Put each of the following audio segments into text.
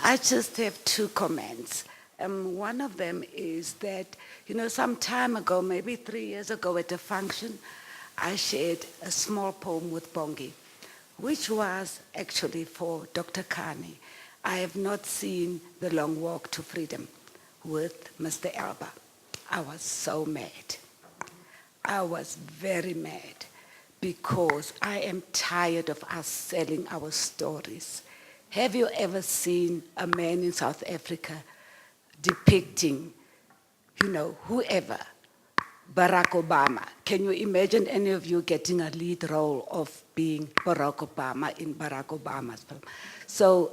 I just have two comments. One of them is that, some time ago, maybe 3 years ago at a function, I shared a small poem with Bongi, which was actually for Dr. Kani. I have not seen The Long Walk to Freedom with Mr. Alba. I was so mad. I was very mad because I am tired of us selling our stories. Have you ever seen a man in South Africa depicting, whoever, Barack Obama? Can you imagine any of you getting a lead role of being Barack Obama in Barack Obama's film? So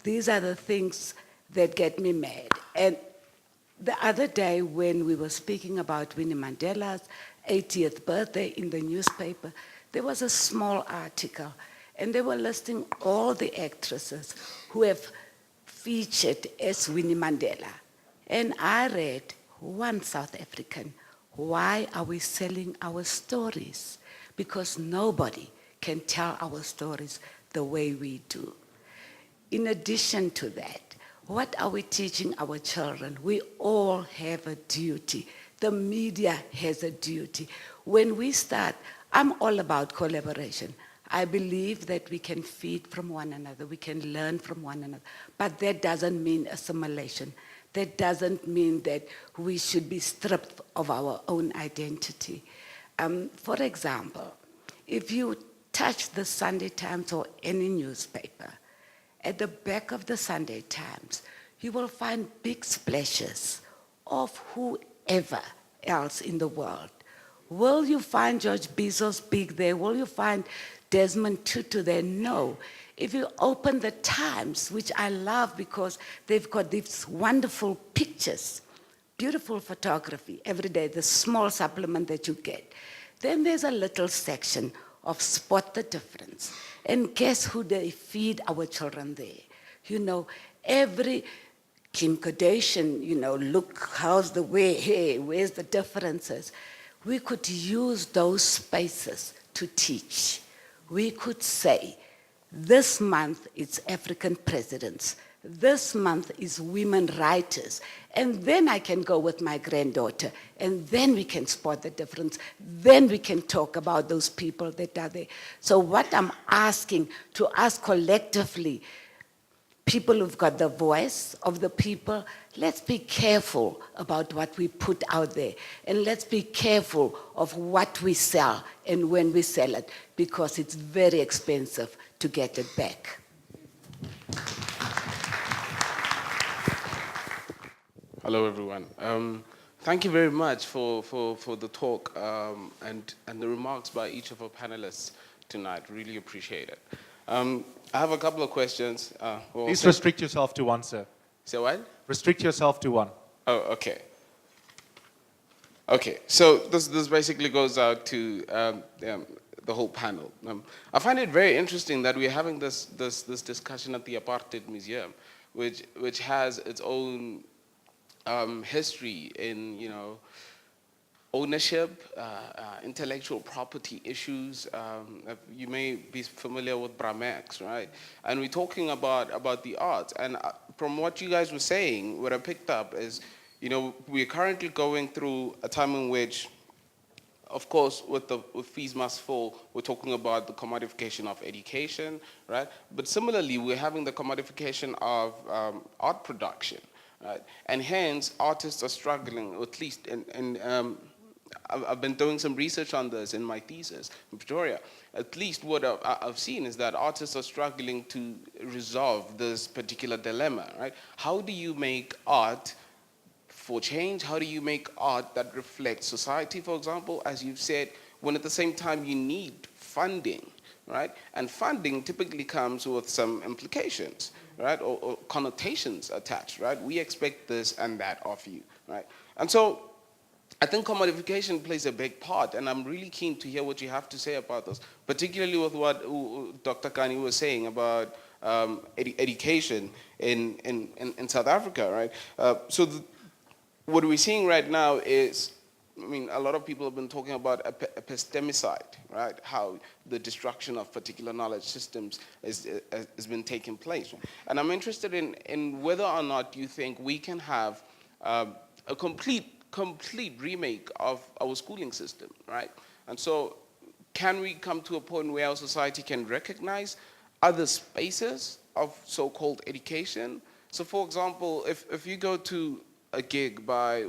these are the things that get me mad. And the other day when we were speaking about Winnie Mandela's 80th birthday in the newspaper, there was a small article, and they were listing all the actresses who have featured as Winnie Mandela. And I read, one South African, why are we selling our stories? Because nobody can tell our stories the way we do. In addition to that, what are we teaching our children? We all have a duty. The media has a duty. When we start, I'm all about collaboration. I believe that we can feed from one another, we can learn from one another, but that doesn't mean assimilation. That doesn't mean that we should be stripped of our own identity. For example, if you touch the Sunday Times or any newspaper, at the back of the Sunday Times, you will find big splashes of whoever else in the world. Will you find George Bezos big there? Will you find Desmond Tutu there? No. If you open the Times, which I love because they've got these wonderful pictures, beautiful photography every day, the small supplement that you get. Then there's a little section of Spot the Difference. And guess who they feed our children there? Every Kim Kardashian, look, how's the way, hey, where's the differences? We could use those spaces to teach. We could say, this month it's African presidents. This month is women writers. And then I can go with my granddaughter, and then we can spot the difference. Then we can talk about those people that are there. So what I'm asking to us collectively, people who've got the voice of the people, let's be careful about what we put out there. And let's be careful of what we sell and when we sell it, because it's very expensive to get it back. Hello, everyone. Thank you very much for the talk and the remarks by each of our panelists tonight. Really appreciate it. I have a couple of questions. Please restrict yourself to one, sir. Say what? Restrict yourself to one. Oh, okay. Okay, so this basically goes out to the whole panel. I find it very interesting that we're having this discussion at the Apartheid Museum, which has its own history in, ownership, intellectual property issues. You may be familiar with Bramex, right? And we're talking about the arts. And from what you guys were saying, what I picked up is, we're currently going through a time in which, of course, with fees must fall, we're talking about the commodification of education, right? But similarly, we're having the commodification of art production. Right? And hence, artists are struggling, or at least, I've been doing some research on this in my thesis in Pretoria. At least what I've seen is that artists are struggling to resolve this particular dilemma, right? How do you make art for change? How do you make art that reflects society, for example, as you've said, when at the same time you need funding, right? And funding typically comes with some implications, right? Or connotations attached, right? We expect this and that of you, right? And so I think commodification plays a big part, and I'm really keen to hear what you have to say about this, particularly with what Dr. Kani was saying about education in South Africa, right? So what we're seeing right now is I mean, a lot of people have been talking about epistemicide, right? How the destruction of particular knowledge systems has been taking place. And I'm interested in whether or not you think we can have a complete remake of our schooling system, right? And so can we come to a point where our society can recognize other spaces of so-called education? So for example, if you go to a gig by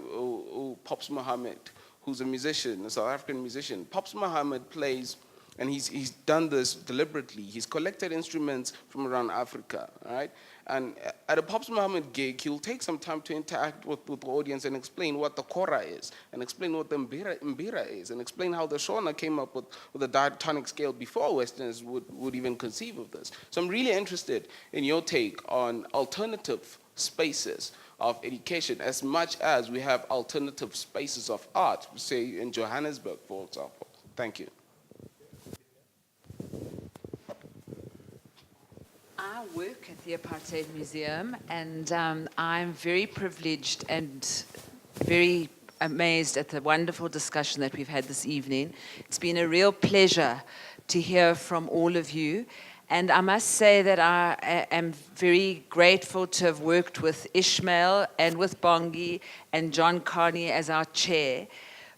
Pops Muhammad, who's a musician, a South African musician. Pops Muhammad plays, and he's done this deliberately. He's collected instruments from around Africa, right? And at a Pops Muhammad gig, he'll take some time to interact with the audience and explain what the kora is, and explain what the mbira is, and explain how the Shona came up with a diatonic scale before Westerners would even conceive of this. So I'm really interested in your take on alternative spaces of education, as much as we have alternative spaces of art, say in Johannesburg, for example. Thank you. I work at the Apartheid Museum, and I'm very privileged and very amazed at the wonderful discussion that we've had this evening. It's been a real pleasure to hear from all of you. And I must say that I am very grateful to have worked with Ishmael and with Bongi and John Carney as our chair.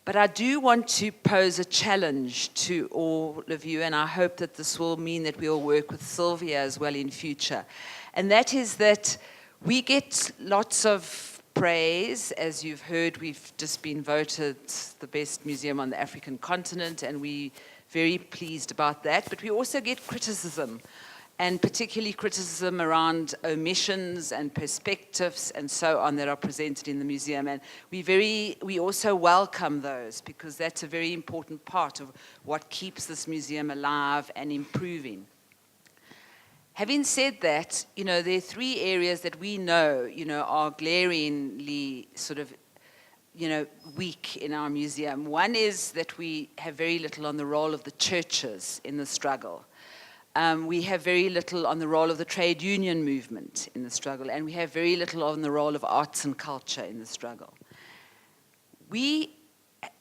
But I do want to pose a challenge to all of you, and I hope that this will mean that we'll work with Sylvia as well in future. And that is that we get lots of praise. As you've heard, we've just been voted the best museum on the African continent, and we're very pleased about that. But we also get criticism, and particularly criticism around omissions and perspectives and so on that are presented in the museum. And we also welcome those, because that's a very important part of what keeps this museum alive and improving. Having said that, there are three areas that we know, are glaringly sort of, weak in our museum. One is that we have very little on the role of the churches in the struggle. We have very little on the role of the trade union movement in the struggle, and we have very little on the role of arts and culture in the struggle. We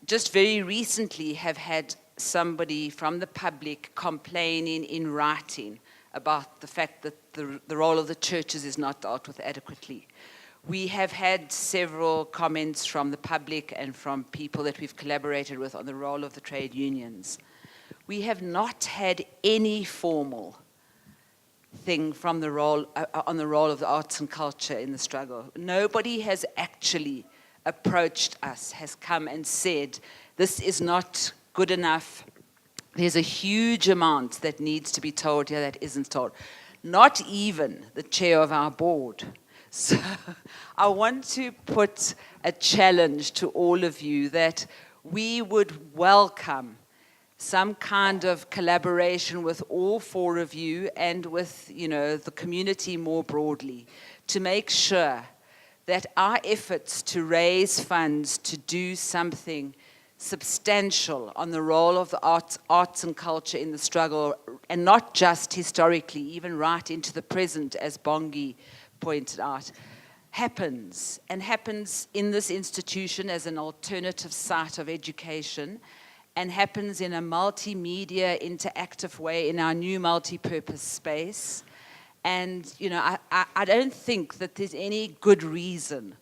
just very recently have had somebody from the public complaining in writing about the fact that the role of the churches is not dealt with adequately. We have had several comments from the public and from people that we've collaborated with on the role of the trade unions. We have not had any formal thing from the role on the role of the arts and culture in the struggle. Nobody has actually approached us, has come and said, this is not good enough. There's a huge amount that needs to be told here that isn't told. Not even the chair of our board. So I want to put a challenge to all of you that we would welcome some kind of collaboration with all four of you and with, the community more broadly, to make sure that our efforts to raise funds to do something substantial on the role of the arts and culture in the struggle, and not just historically, even right into the present, as Bongi pointed out, happens in this institution as an alternative site of education, and happens in a multimedia interactive way in our new multi-purpose space. And I don't think that there's any good reason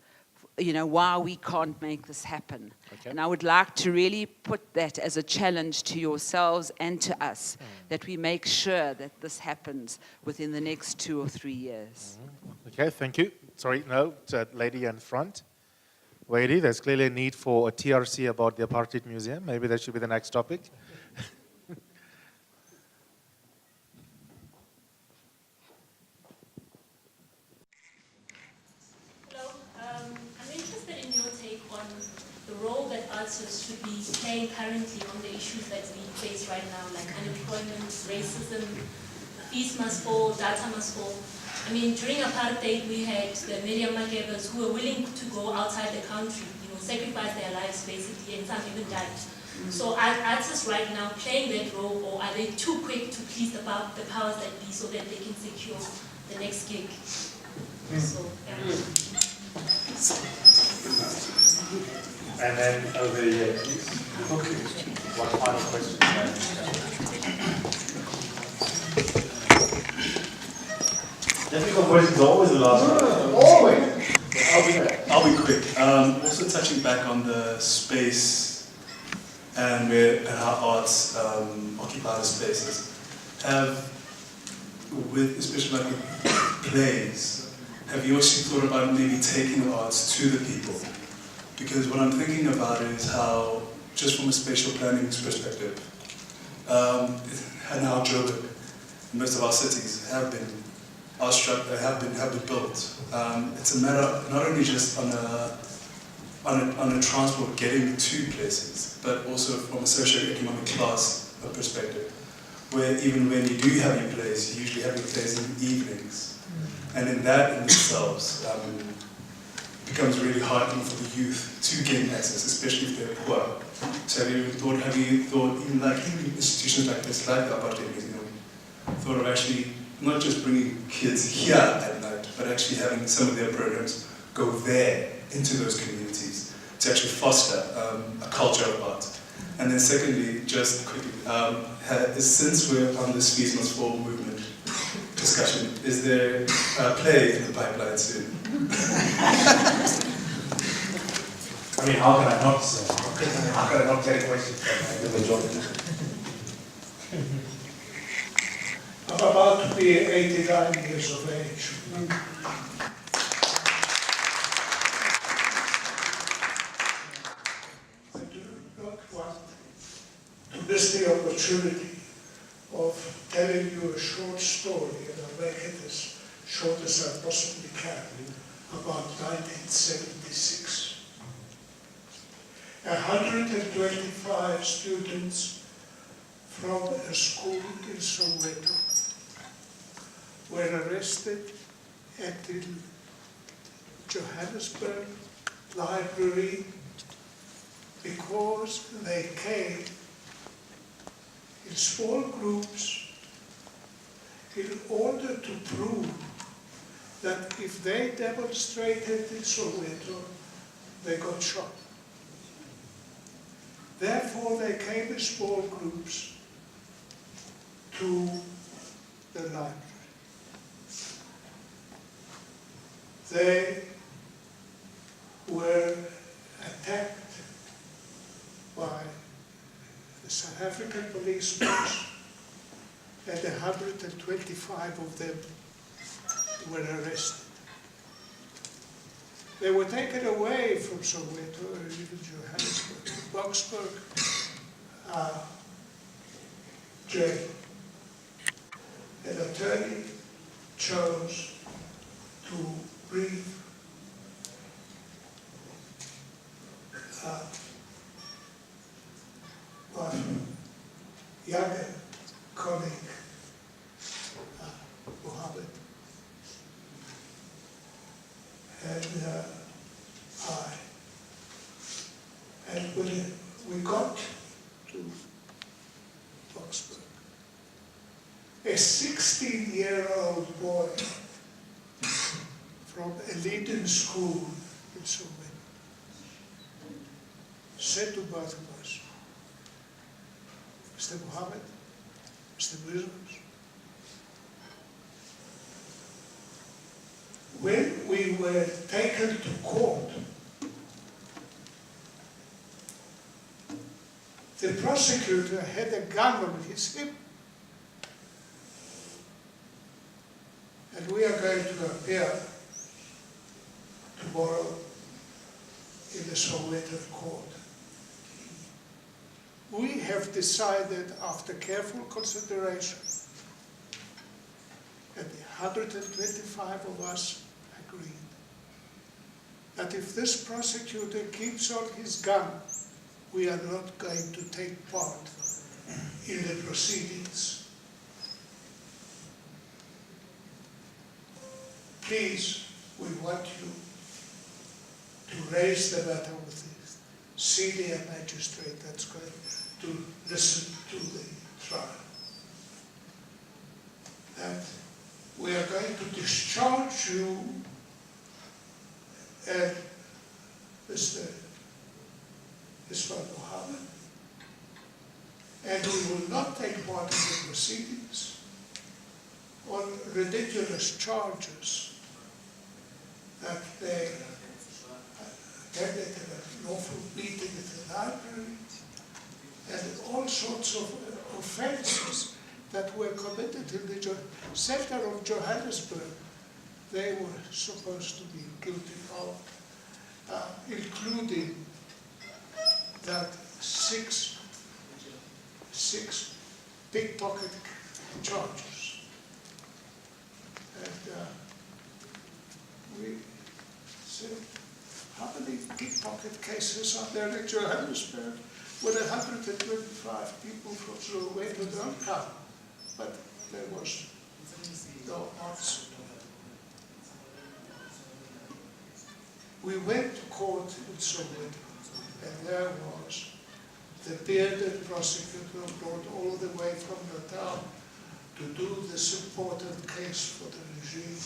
why we can't make this happen. Okay. And I would like to really put that as a challenge to yourselves and to us, that we make sure that this happens within the next 2 or 3 years. Okay, thank you. Sorry, no, that lady in front. Lady, there's clearly a need for a TRC about the Apartheid Museum. Maybe that should be the next topic. Should be playing currently on the issues that we face right now, like unemployment, racism, fees must fall, data must fall. I mean, during apartheid, we had the Miriam Makebas who were willing to go outside the country, sacrifice their lives basically, and some even died. So are artists right now playing that role, or are they too quick to please the powers that be so that they can secure the next gig? So, yeah. And then over here, please. Okay. One final question. Difficult questions are always the last one. Always. I'll be quick. Also touching back on the space and how arts occupy the spaces. Especially like with plays, have you actually thought about maybe taking the arts to the people? Because what I'm thinking about is how, just from a spatial planning perspective, and how Joburg, most of our cities have been built. It's a matter not only just on a transport getting to places, but also from a socio-economic class perspective, where even when you do have your plays, you usually have your plays in the evenings, and in that in themselves becomes really hard even for the youth to gain access, especially if they're poor. So have you thought even like institutions like this, like the Apartheid Museum, thought of actually not just bringing kids here at night, but actually having some of their programs go there into those communities to actually foster a culture of art. And then secondly, just quickly, since we're on this Fees Must Fall movement discussion, is there a play in the pipeline soon? I mean, how can I not say? How can I not get a question from I'm about to be 89 years of age. I do not want to miss the opportunity of telling you a short story, and I'll make it as short as I possibly can, about 1976. 125 students from a school in Soweto were arrested at the Johannesburg Library because they came in small groups in order to prove that if they demonstrated in Soweto, they got shot. Therefore, they came in small groups to the library. They were attacked by the South African police force, and 125 of them were arrested. They were taken away from Soweto, or even Johannesburg, to Boksburg jail. An attorney chose to brief my younger colleague, Mohammed, and I. And when we got to Boksburg, a 16-year-old boy from a leading school in Soweto said to both of us, Mr. Mohammed, Mr. Muslims, when we were taken to court, the prosecutor had a gun on his hip. And we are going to appear tomorrow in the Soweto court. We have decided, after careful consideration, and 125 of us agreed, that if this prosecutor keeps on his gun, we are not going to take part in the proceedings. Please, we want you to raise the matter with the senior magistrate that's going to listen to the trial. That we are going to discharge you and Mr. Ismail Mohammed, and we will not take part in the proceedings on ridiculous charges that they attended a lawful meeting at the library, and all sorts of offenses that were committed in the sector of Johannesburg. They were supposed to be guilty of, including that six pickpocket charges. And we said, how many pickpocket cases are there in Johannesburg with 125 people from Soweto don't come? But there was no answer. We went to court in Soweto, and there was the bearded prosecutor brought all the way from Natal to do this important case for the regime.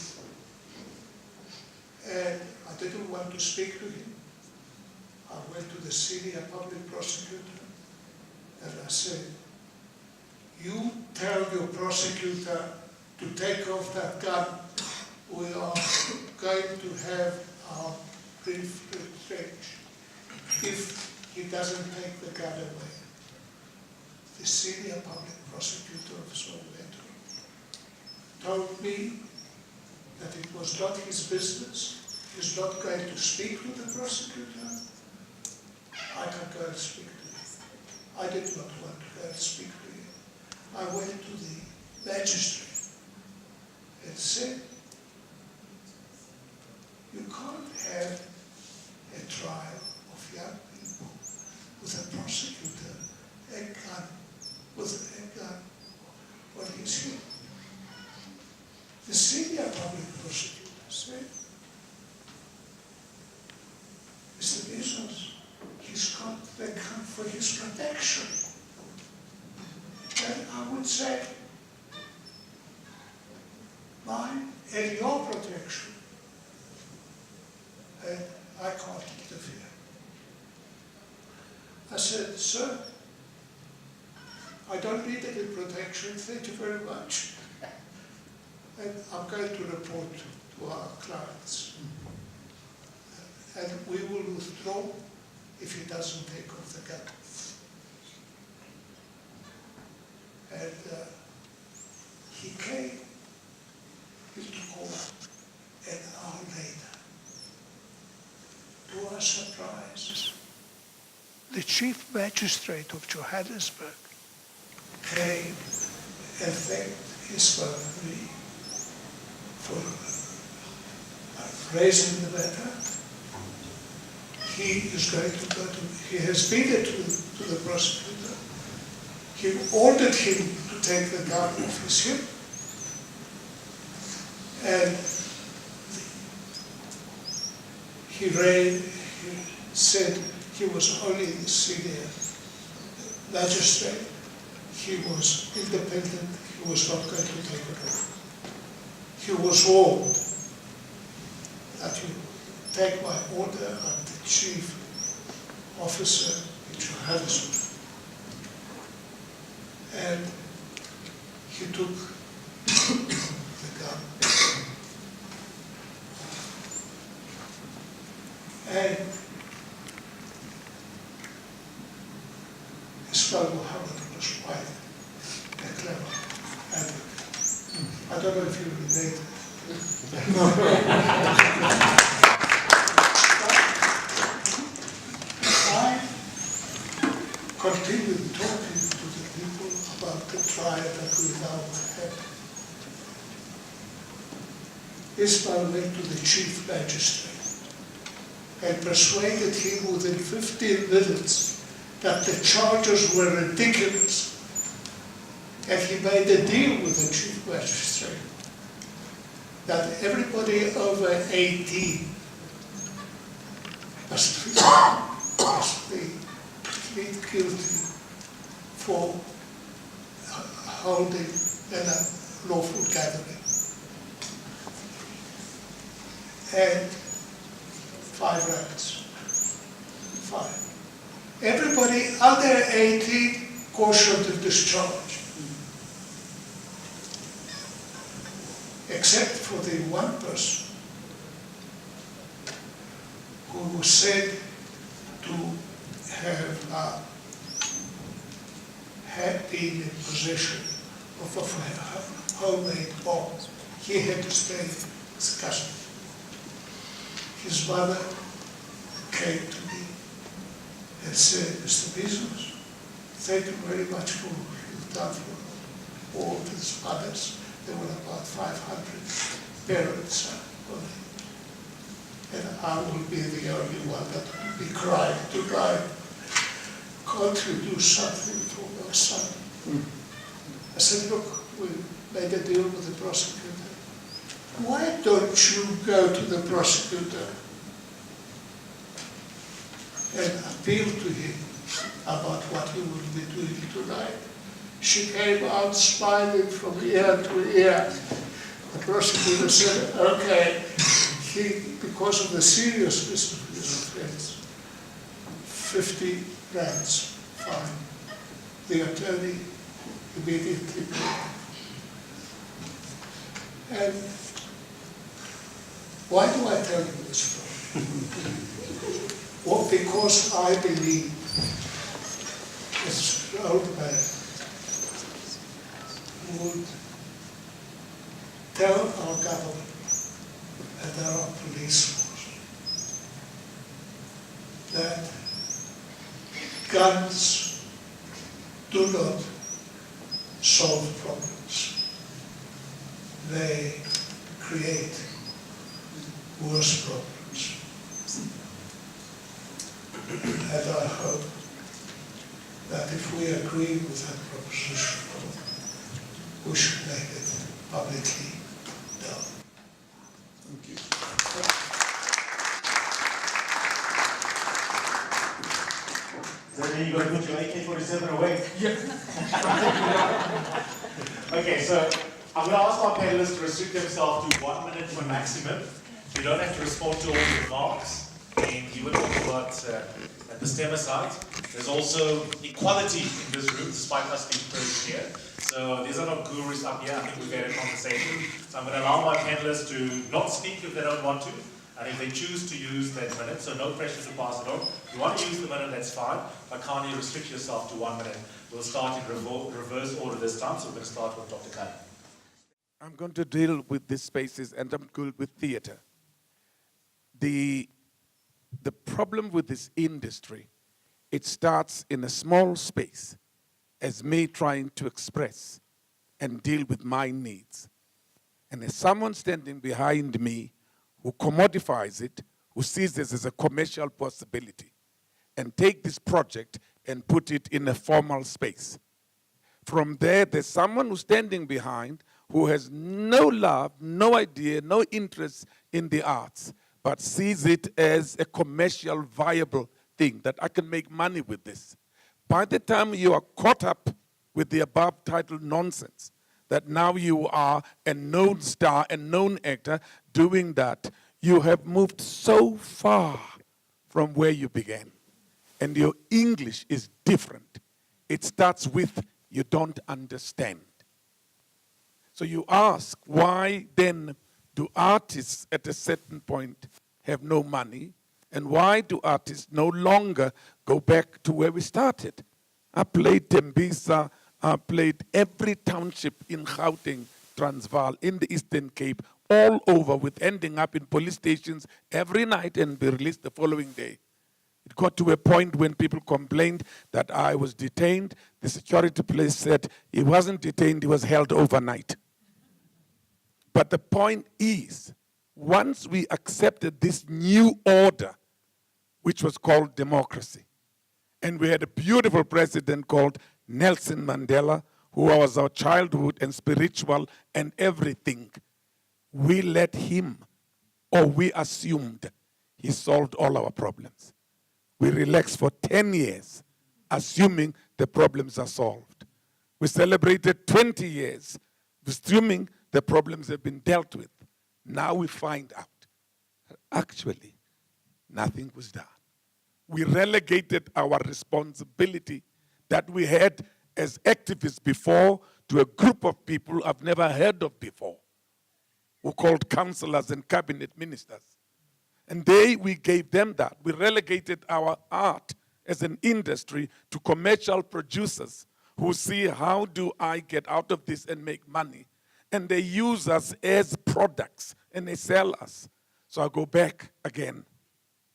And I didn't want to speak to him. I went to the senior public prosecutor and I said, you tell your prosecutor to take off that gun. We are going to have our brief exchange if he doesn't take the gun away. The senior public prosecutor of Soweto told me that it was not his business. He's not going to speak to the prosecutor. I can go and speak to him. I did not want to go and speak to him. I went to the magistrate and said, you can't have a trial of young people with a prosecutor, a gun, with a gun on his hip. The senior public prosecutor said, Mr. Bezos, he's got the gun for his protection. And I would say, mine and your protection. And I can't interfere. I said, sir, I don't need any protection, thank you very much. And I'm going to report to our clients. And we will withdraw if he doesn't take off the gun. And he came into court an hour later. To our surprise, the chief magistrate of Johannesburg came and thanked his family for raising the matter. He is going to go to, he has been to the prosecutor. He ordered him to take the gun off his hip. And he said he was only the senior magistrate. He was independent. He was not going to take it off. He was warned that you take my order, I'm the chief officer in Johannesburg. And he took the gun. And Ismail Mohammed was quite a clever advocate. I don't know if you relate. I continued talking to the people about the trial that we now have. Ismail went to the chief magistrate and persuaded him within 15 minutes that the charges were ridiculous. And he made a deal with the chief magistrate that everybody over 18 must plead guilty for holding an unlawful gathering. And 5 rands. 5. Everybody under 18 cautioned to discharge, except for the one person who was said to have had been in possession of a homemade bomb. He had to stay in custody. His mother came to me and said, Mr. Bezos, thank you very much for what you've done for all these mothers. There were about 500 parents only. And I will be the only one that will be crying tonight. Can't you do something for my son? I said, look, we made a deal with the prosecutor. Why don't you go to the prosecutor and appeal to him about what he will be doing tonight? She came out smiling from ear to ear. The prosecutor said, okay, because of the seriousness of his offense, 50 rands fine. The attorney immediately paid. And why do I tell you this story? Well, because I believe this old man would tell our government and our police force that guns do not solve problems. They create worse problems. And I hope that if we agree with that proposition, we should make it publicly known. Thank you. Then you got to put your AK-47 away. Yeah. Okay, so I'm going to ask our panelists to restrict themselves to 1 minute to a maximum. You don't have to respond to all the remarks. And you were talking about at the STEM side. There's also equality in this room, despite us being present here. So these are not gurus up here. I think we've had a conversation. So I'm going to allow my panelists to not speak if they don't want to. And if they choose to use that minute, so no pressure to pass it on. If you want to use the minute, that's fine. But can't you restrict yourself to 1 minute? We'll start in reverse order this time. So we're going to start with Dr. Khan. I'm going to deal with these spaces, and I'm good with theater. The problem with this industry, it starts in a small space as me trying to express and deal with my needs. And as someone standing behind me who commodifies it, who sees this as a commercial possibility, and take this project and put it in a formal space. From there, there's someone who's standing behind who has no love, no idea, no interest in the arts, but sees it as a commercial viable thing, that I can make money with this. By the time you are caught up with the above titled nonsense, that now you are a known star, a known actor, doing that, you have moved so far from where you began. And your English is different. It starts with, you don't understand. So you ask, why then do artists at a certain point have no money? And why do artists no longer go back to where we started? I played Tembisa, I played every township in Gauteng, Transvaal, in the Eastern Cape, all over, with ending up in police stations every night and be released the following day. It got to a point when people complained that I was detained. The security police said he wasn't detained, he was held overnight. But the point is, once we accepted this new order, which was called democracy, and we had a beautiful president called Nelson Mandela, who was our childhood and spiritual and everything, we let him, or we assumed, he solved all our problems. We relaxed for 10 years, assuming the problems are solved. We celebrated 20 years, assuming the problems have been dealt with. Now we find out that actually nothing was done. we relegated our responsibility that we had as activists before to a group of people I've never heard of before, who called councillors and cabinet ministers. And we gave them that. We relegated our art as an industry to commercial producers who see how do I get out of this and make money. And they use us as products and they sell us. So I go back again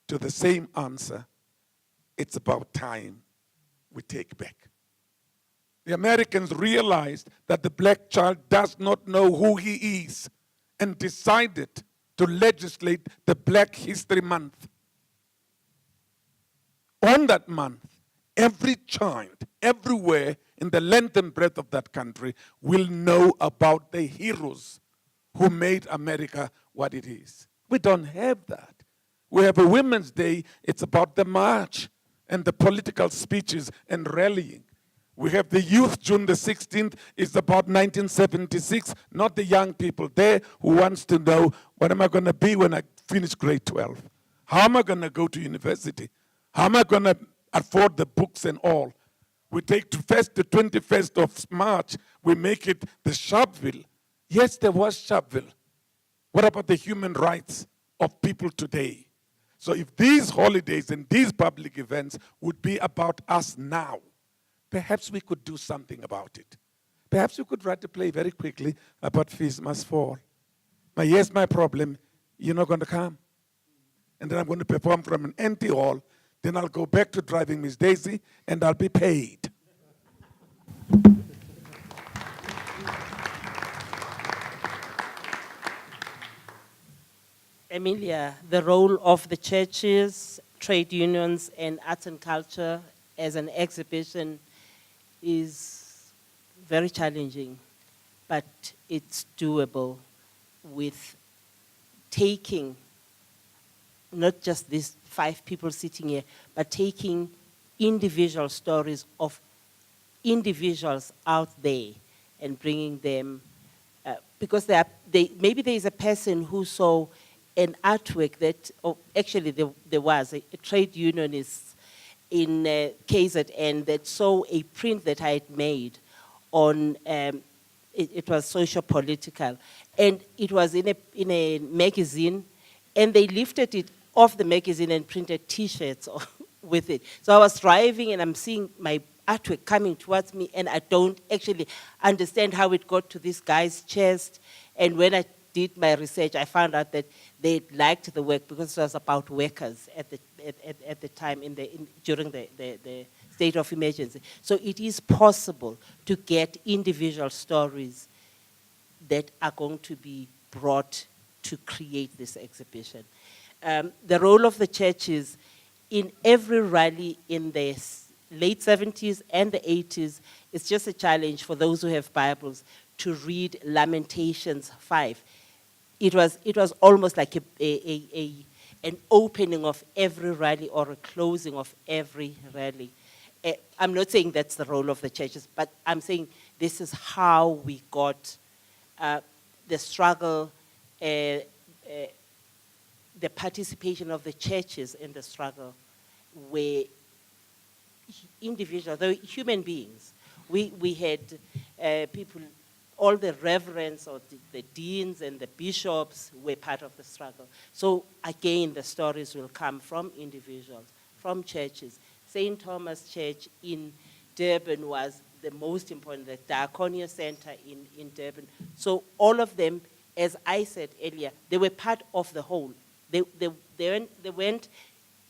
to the same answer. It's about time we take back. The Americans realized that the black child does not know who he is and decided to legislate the Black History Month. On that month, every child, everywhere in the length and breadth of that country will know about the heroes who made America what it is. We don't have that. We have a Women's Day, it's about the march and the political speeches and rallying. We have the youth, June the 16th, is about 1976, not the young people there who wants to know, what am I going to be when I finish grade 12? How am I going to go to university? How am I going to afford the books and all? We take the 21st of March, we make it the Sharpeville. Yes, there was Sharpeville. What about the human rights of people today? So if these holidays and these public events would be about us now, perhaps we could do something about it. Perhaps we could write a play very quickly about fees must fall. But here's my problem, you're not going to come. And then I'm going to perform from an empty hall, then I'll go back to driving Miss Daisy and I'll be paid. Emilia, the role of the churches, trade unions, and arts and culture as an exhibition is very challenging, but it's doable with taking not just these 5 people sitting here, but taking individual stories of individuals out there and bringing them, because maybe there is a person who saw an artwork that, actually there was a trade unionist in KZN that saw a print that I had made on, it was socio-political, and it was in a magazine, and they lifted it off the magazine and printed T-shirts with it. So I was driving and I'm seeing my artwork coming towards me, and I don't actually understand how it got to this guy's chest. And when I did my research, I found out that they liked the work because it was about workers at the time during the state of emergency. So it is possible to get individual stories that are going to be brought to create this exhibition. The role of the churches in every rally in the late 70s and the 80s, it's just a challenge for those who have Bibles to read Lamentations 5. It was almost like an opening of every rally or a closing of every rally. I'm not saying that's the role of the churches, but I'm saying this is how we got the struggle, the participation of the churches in the struggle, where individuals, they were human beings. We had people, all the reverends or the deans and the bishops were part of the struggle. So again, the stories will come from individuals, from churches. St. Thomas Church in Durban was the most important, the Diaconia Center in Durban. So all of them, as I said earlier, they were part of the whole. They weren't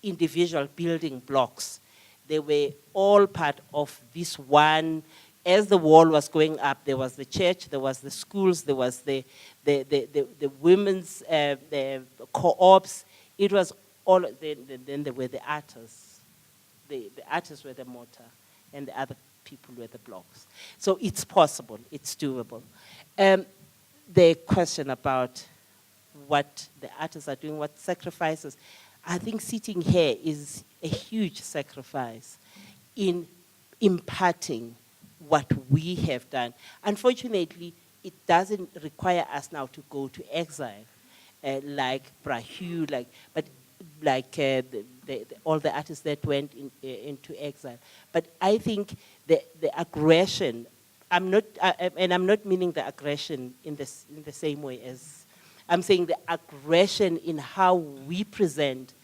individual building blocks. They were all part of this one. As the wall was going up, there was the church, there was the schools, there was the women's the co-ops. It was all, then there were the artists. The artists were the mortar, and the other people were the blocks. So it's possible, it's doable. The question about what the artists are doing, what sacrifices, I think sitting here is a huge sacrifice in imparting what we have done. Unfortunately, it doesn't require us now to go to exile, like Brahu, but like all the artists that went into exile. But I think the aggression, I'm not meaning the aggression in the same way as, I'm saying the aggression in how we present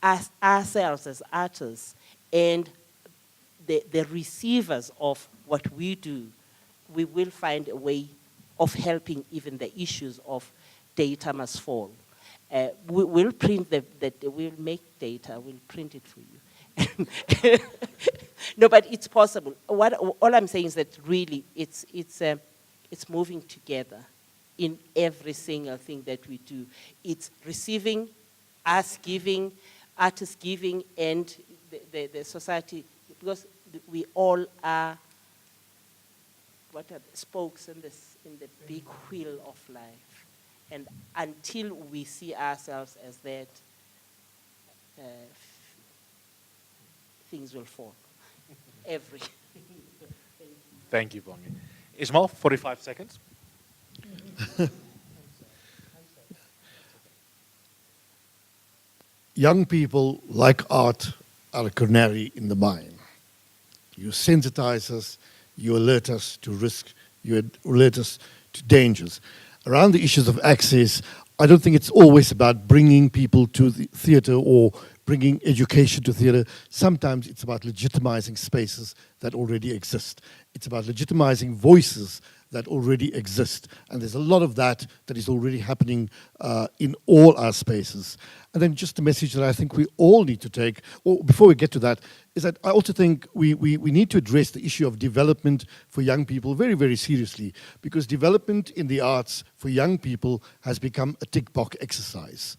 ourselves as artists and the receivers of what we do. We will find a way of helping even the issues of data must fall. We'll print we'll make data, we'll print it for you. No, but it's possible. All I'm saying is that really it's moving together in every single thing that we do. It's receiving, us giving, artists giving, and the society, because we all are, what are the spokes in the big wheel of life. And until we see ourselves as that, things will fall. Every. Thank you, Bongi. Ismail, 45 seconds. Young people like art are a canary in the mine. You sensitize us, you alert us to risk, you alert us to dangers. Around the issues of access, I don't think it's always about bringing people to the theatre or bringing education to theatre. Sometimes it's about legitimizing spaces that already exist. It's about legitimizing voices that already exist. And there's a lot of that is already happening in all our spaces. And then just a message that I think we all need to take, or before we get to that, is that I also think we need to address the issue of development for young people very, very seriously, because development in the arts for young people has become a tick box exercise.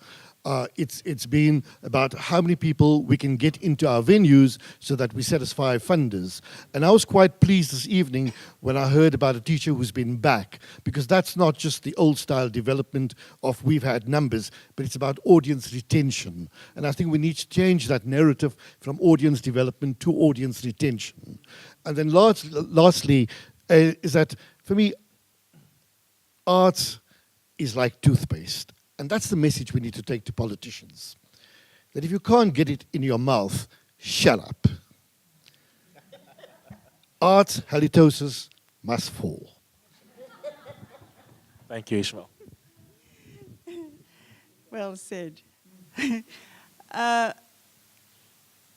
It's been about how many people we can get into our venues so that we satisfy funders. And I was quite pleased this evening when I heard about a teacher who's been back, because that's not just the old style development of we've had numbers, but it's about audience retention. And I think we need to change that narrative from audience development to audience retention. And then lastly, is that for me, art is like toothpaste. And that's the message we need to take to politicians. That if you can't get it in your mouth, shut up. Art halitosis must fall. Thank you, Ishmael. Well said. I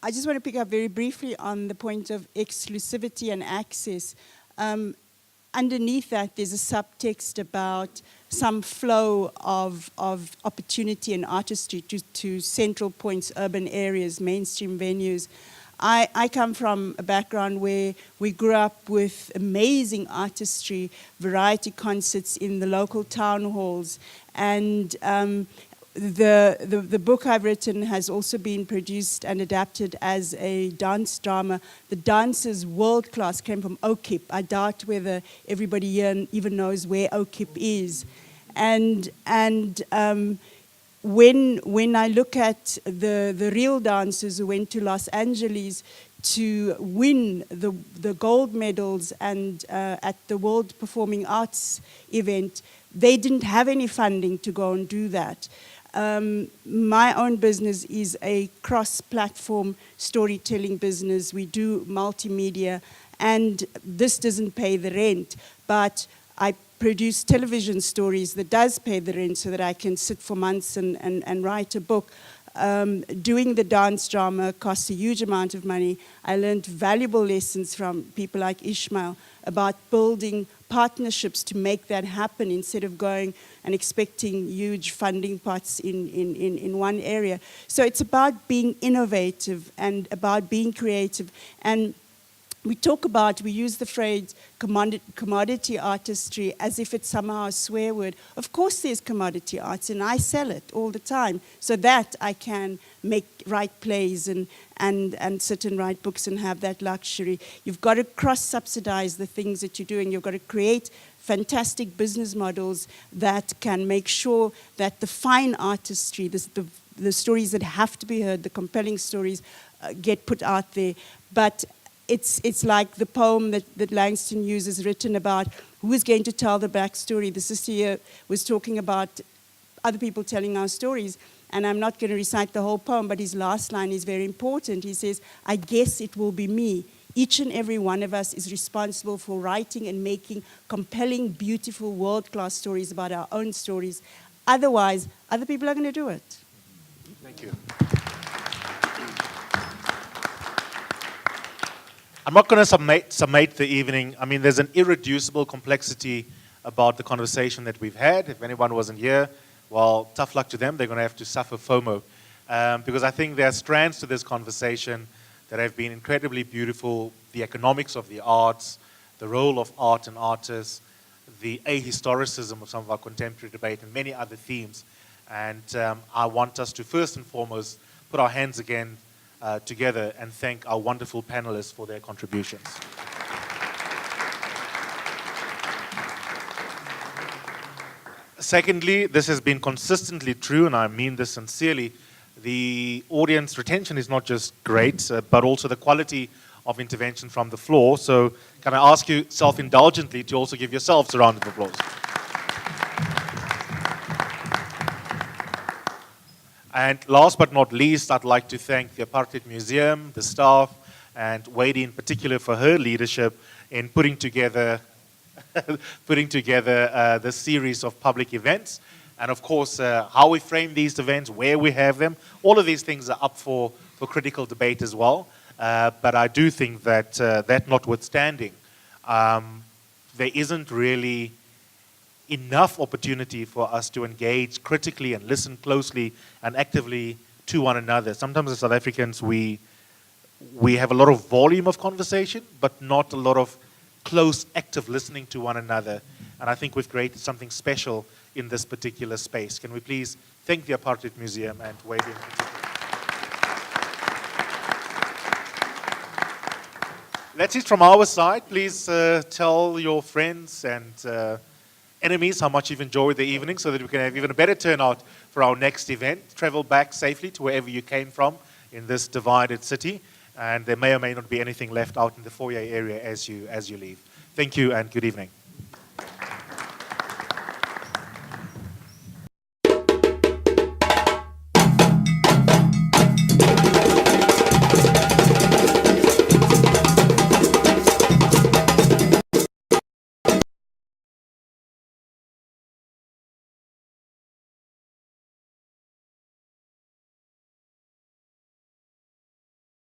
just want to pick up very briefly on the point of exclusivity and access. Underneath that, there's a subtext about some flow of opportunity and artistry to central points, urban areas, mainstream venues. I come from a background where we grew up with amazing artistry, variety concerts in the local town halls, and the book I've written has also been produced and adapted as a dance drama. The dancers, world class, came from OKIP. I doubt whether everybody here even knows where OKIP is. And when I look at the real dancers who went to Los Angeles to win the gold medals and at the World Performing Arts event, they didn't have any funding to go and do that. My own business is a cross-platform storytelling business. We do multimedia, and this doesn't pay the rent, but I produce television stories that does pay the rent so that I can sit for months and write a book. Doing the dance drama costs a huge amount of money. I learned valuable lessons from people like Ishmael about building partnerships to make that happen instead of going and expecting huge funding pots in one area. So it's about being innovative and about being creative. And we use the phrase commodity artistry as if it's somehow a swear word. Of course there's commodity arts, and I sell it all the time so that I can write plays and sit and write books and have that luxury. You've got to cross-subsidize the things that you're doing. You've got to create fantastic business models that can make sure that the fine artistry, the stories that have to be heard, the compelling stories, get put out there. But it's like the poem that Langston Hughes has written about who is going to tell the backstory. The sister here was talking about other people telling our stories. And I'm not going to recite the whole poem, but his last line is very important. He says, I guess it will be me. Each and every one of us is responsible for writing and making compelling, beautiful, world-class stories about our own stories. Otherwise, other people are going to do it. Thank you. I'm not going to summate the evening. I mean, there's an irreducible complexity about the conversation that we've had. If anyone wasn't here, well, tough luck to them. They're going to have to suffer FOMO. Because I think there are strands to this conversation that have been incredibly beautiful. The economics of the arts, the role of art and artists, the ahistoricism of some of our contemporary debate, and many other themes. And I want us to first and foremost put our hands again together and thank our wonderful panelists for their contributions. Secondly, this has been consistently true, and I mean this sincerely. The audience retention is not just great, but also the quality of intervention from the floor. So can I ask you self-indulgently to also give yourselves a round of applause? And last but not least, I'd like to thank the Apartheid Museum, the staff, and Wadey in particular for her leadership in putting together this series of public events. And of course, how we frame these events, where we have them, all of these things are up for critical debate as well. But I do think that, that notwithstanding, there isn't really enough opportunity for us to engage critically and listen closely and actively to one another. Sometimes as South Africans, we have a lot of volume of conversation, but not a lot of close, active listening to one another. And I think we've created something special in this particular space. Can we please thank the Apartheid Museum and Wade in particular. That's it from our side. Please tell your friends and enemies how much you've enjoyed the evening so that we can have even a better turnout for our next event. Travel back safely to wherever you came from in this divided city. And there may or may not be anything left out in the foyer area as you leave. Thank you and good evening.